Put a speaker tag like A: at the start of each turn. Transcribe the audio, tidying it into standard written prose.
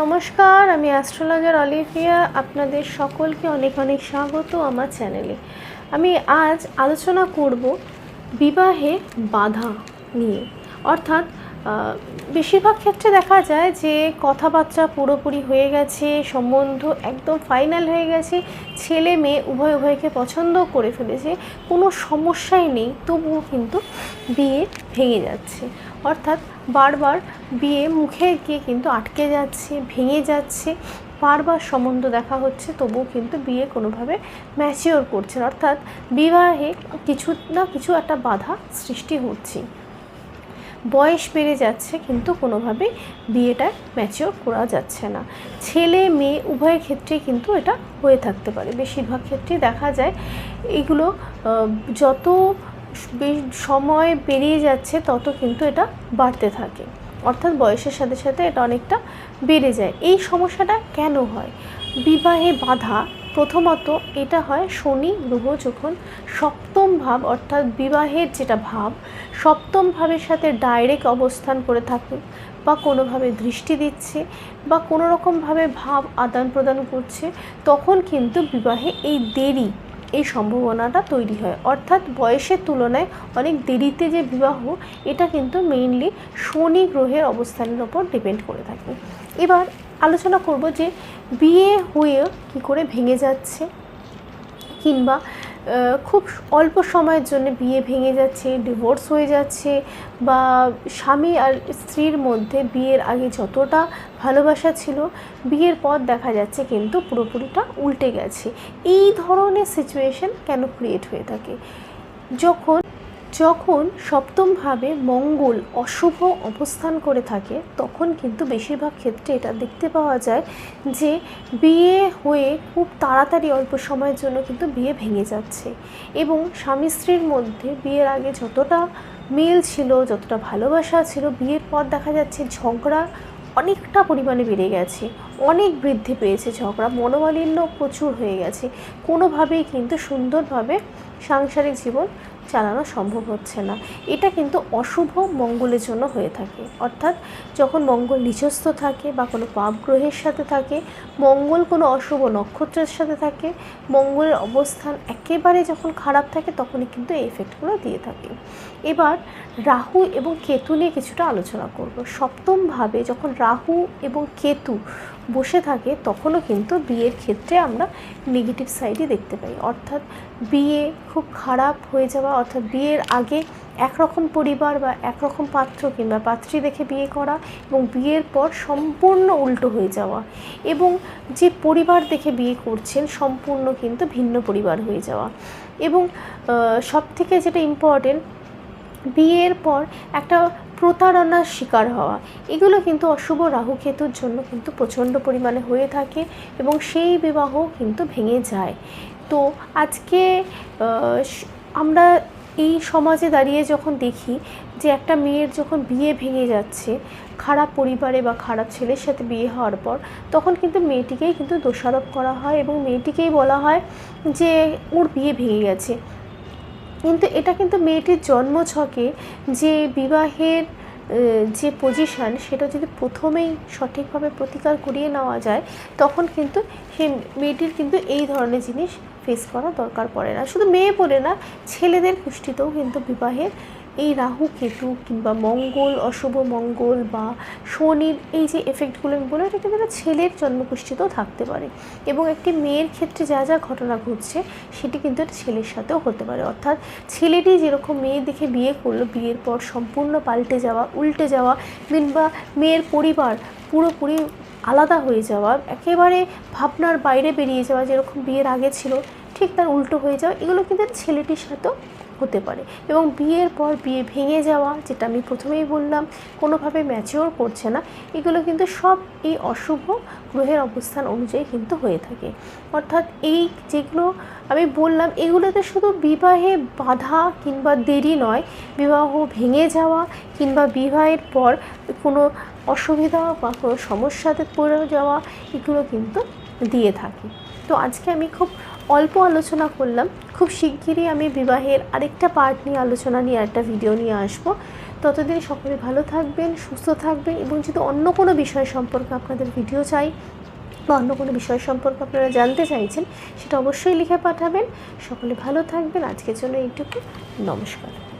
A: নমস্কার, আমি astrologer Olivia. আপনাদের সকলকে অনেক অনেক স্বাগত আমার চ্যানেলে। আমি আজ আলোচনা করব বিবাহে বাধা নিয়ে। অর্থাৎ বেশিরভাগ ক্ষেত্রে দেখা যায় যে কথাবার্তা পুরোপুরি হয়ে গেছে, সম্বন্ধ একদম ফাইনাল হয়ে গেছে, ছেলে মেয়ে উভয়কে পছন্দ করে ফেলেছে, কোনো সমস্যাই নেই, তবুও কিন্তু বিয়ে ভেঙে যাচ্ছে। অর্থাৎ বারবার বিয়ে মুখে গিয়ে কিন্তু আটকে যাচ্ছে, ভেঙে যাচ্ছে। বারবার সম্বন্ধ দেখা হচ্ছে, তবুও কিন্তু বিয়ে কোনোভাবে ম্যাচিওর করছে না। অর্থাৎ বিবাহে কিছু না কিছু একটা বাধা সৃষ্টি হচ্ছে। বয়স বেড়ে যাচ্ছে, কিন্তু কোনোভাবে বিয়েটা ম্যাচিওর করা যাচ্ছে না। ছেলে মেয়ে উভয় ক্ষেত্রেই কিন্তু এটা হয়ে থাকতে পারে। বেশিরভাগ ক্ষেত্রেই দেখা যায় এগুলো যত সময় পেরিয়ে যাচ্ছে তত কিন্তু এটা বাড়তে থাকে। অর্থাৎ বয়সের সাথে সাথে এটা অনেকটা বেড়ে যায়। এই সমস্যাটা কেন হয়? বিবাহে বাধা প্রথমত এটা হয় শনি গ্রহ যখন সপ্তম ভাব, অর্থাৎ বিবাহের যেটা ভাব, সপ্তম ভাবের সাথে ডাইরেক্ট অবস্থান করে থাকে, বা কোনোভাবে দৃষ্টি দিচ্ছে, বা কোনো রকমভাবে ভাব আদান প্রদান করছে, তখন কিন্তু বিবাহে এই সম্ভাবনাটা তৈরি হয়। অর্থাৎ বয়সের তুলনায় অনেক দেরিতে যে বিবাহ, এটা কিন্তু মেইনলি শনি গ্রহের অবস্থানের ওপর ডিপেন্ড করে থাকে। এবার আলোচনা করব যে বিয়ে হয়ে কী করে ভেঙে যাচ্ছে, কিংবা খুব অল্প সময়ের জন্য বিয়ে ভেঙে যাচ্ছে, ডিভোর্স হয়ে যাচ্ছে, বা স্বামী আর স্ত্রীর মধ্যে বিয়ের আগে যতটা ভালোবাসা ছিল, বিয়ের পর দেখা যাচ্ছে কিন্তু পুরোপুরিটা উল্টে গেছে। এই ধরনের সিচুয়েশন কেন ক্রিয়েট হয়ে থাকে? যখন সপ্তমভাবে মঙ্গল অশুভ অবস্থান করে থাকে, তখন কিন্তু বেশিরভাগ ক্ষেত্রে এটা দেখতে পাওয়া যায় যে বিয়ে হয়ে খুব তাড়াতাড়ি অল্প সময়ের জন্য কিন্তু বিয়ে ভেঙে যাচ্ছে, এবং স্বামী স্ত্রীর মধ্যে বিয়ের আগে যতটা মিল ছিল, যতটা ভালোবাসা ছিল, বিয়ের পর দেখা যাচ্ছে ঝগড়া অনেকটা পরিমাণে বেড়ে গেছে, অনেক বৃদ্ধি পেয়েছে ঝগড়া, মনোমালিন্য প্রচুর হয়ে গেছে। কোনোভাবেই কিন্তু সুন্দরভাবে সাংসারিক জীবন চালানো সম্ভব হচ্ছে না। এটা কিন্তু অশুভ মঙ্গলের জন্য হয়ে থাকে। অর্থাৎ যখন মঙ্গল নিচস্থ থাকে বা কোনো পাপ গ্রহের সাথে থাকে, মঙ্গল কোনো অশুভ নক্ষত্রের সাথে থাকে, মঙ্গলের অবস্থান একেবারে যখন খারাপ থাকে, তখনই কিন্তু এই এফেক্টগুলো দিয়ে থাকে। এবার রাহু এবং কেতু নিয়ে কিছুটা আলোচনা করব। সপ্তমভাবে যখন রাহু এবং কেতু বসে থাকে, তখনও কিন্তু বিয়ের ক্ষেত্রে আমরা নেগেটিভ সাইডই দেখতে পাই। অর্থাৎ বিয়ে খুব খারাপ হয়ে যাওয়া, অর্থাৎ বিয়ের আগে একরকম পরিবার বা একরকম পাত্র কিংবা পাত্রী দেখে বিয়ে করা, এবং বিয়ের পর সম্পূর্ণ উল্টো হয়ে যাওয়া, এবং যে পরিবার দেখে বিয়ে করছেন সম্পূর্ণ কিন্তু ভিন্ন পরিবার হয়ে যাওয়া, এবং সবথেকে যেটা ইম্পর্টেন্ট, বিয়ের পর একটা প্রতারণার শিকার হওয়া, এগুলো কিন্তু অশুভ রাহু কেতুর জন্য কিন্তু প্রচণ্ড পরিমাণে হয়ে থাকে, এবং সেই বিবাহ কিন্তু ভেঙে যায়। তো আজকে আমরা এই সমাজে দাঁড়িয়ে যখন দেখি যে একটা মেয়ের যখন বিয়ে ভেঙে যাচ্ছে খারাপ পরিবারে বা খারাপ ছেলের সাথে বিয়ে হওয়ার পর, তখন কিন্তু মেয়েটিকেই কিন্তু দোষারোপ করা হয়, এবং মেয়েটিকেই বলা হয় যে ওর বিয়ে ভেঙে গেছে। কিন্তু এটা কিন্তু মেয়েটির জন্মছকে যে বিবাহের যে পজিশান, সেটা যদি প্রথমেই সঠিকভাবে প্রতিকার করিয়ে নেওয়া যায়, তখন কিন্তু সেই মেয়েটির কিন্তু এই ধরনের জিনিস ফেস করা দরকার পড়ে না। শুধু মেয়ে বলে না, ছেলেদের কুষ্ঠিতেও কিন্তু বিবাহের এই রাহু কেতু কিংবা মঙ্গল, অশুভ মঙ্গল বা শনির এই যে এফেক্টগুলো আমি বলে, এটা কিন্তু ছেলের জন্মকুষ্ঠিতেও থাকতে পারে, এবং একটি মেয়ের ক্ষেত্রে যা যা ঘটনা ঘটছে সেটি কিন্তু একটা ছেলের সাথেও হতে পারে। অর্থাৎ ছেলেটি যেরকম মেয়ে দেখে বিয়ে করলো, বিয়ের পর সম্পূর্ণ পাল্টে যাওয়া, উল্টে যাওয়া, কিংবা মেয়ের পরিবার পুরোপুরি আলাদা হয়ে যাওয়া, একেবারে ভাবনার বাইরে বেরিয়ে যাওয়া, যেরকম বিয়ের আগে ছিল ঠিক তার উল্টো হয়ে যাওয়া, এগুলো কিন্তু ছেলেটির সাথেও হতে পারে। এবং বিয়ের পর বিয়ে ভেঙে যাওয়া, যেটা আমি প্রথমেই বললাম, কোনোভাবে ম্যাচিওর করছে না, এগুলো কিন্তু সব এই অশুভ গ্রহের অবস্থান অনুযায়ী কিন্তু হয়ে থাকে। অর্থাৎ এই যেগুলো আমি বললাম, এগুলোতে শুধু বিবাহে বাধা কিংবা দেরি নয়, বিবাহ ভেঙে যাওয়া কিংবা বিবাহের পর কোনো অসুবিধা বা কোনো সমস্যাতে পড়ে যাওয়া, এগুলো কিন্তু দিয়ে থাকে। তো আজকে আমি খুব অল্প আলোচনা করলাম, খুব শিগগিরই আমি বিবাহের আরেকটা পার্ট নিয়ে আলোচনা নিয়ে একটা ভিডিও নিয়ে আসবো। ততদিন সকলে ভালো থাকবেন, সুস্থ থাকবেন, এবং যদি অন্য কোনো বিষয় সম্পর্কে আপনাদের ভিডিও চাই বা অন্য কোনো বিষয় সম্পর্কে আপনারা জানতে চাইছেন, সেটা অবশ্যই লিখে পাঠাবেন। সকলে ভালো থাকবেন। আজকের জন্য এইটুকু। নমস্কার।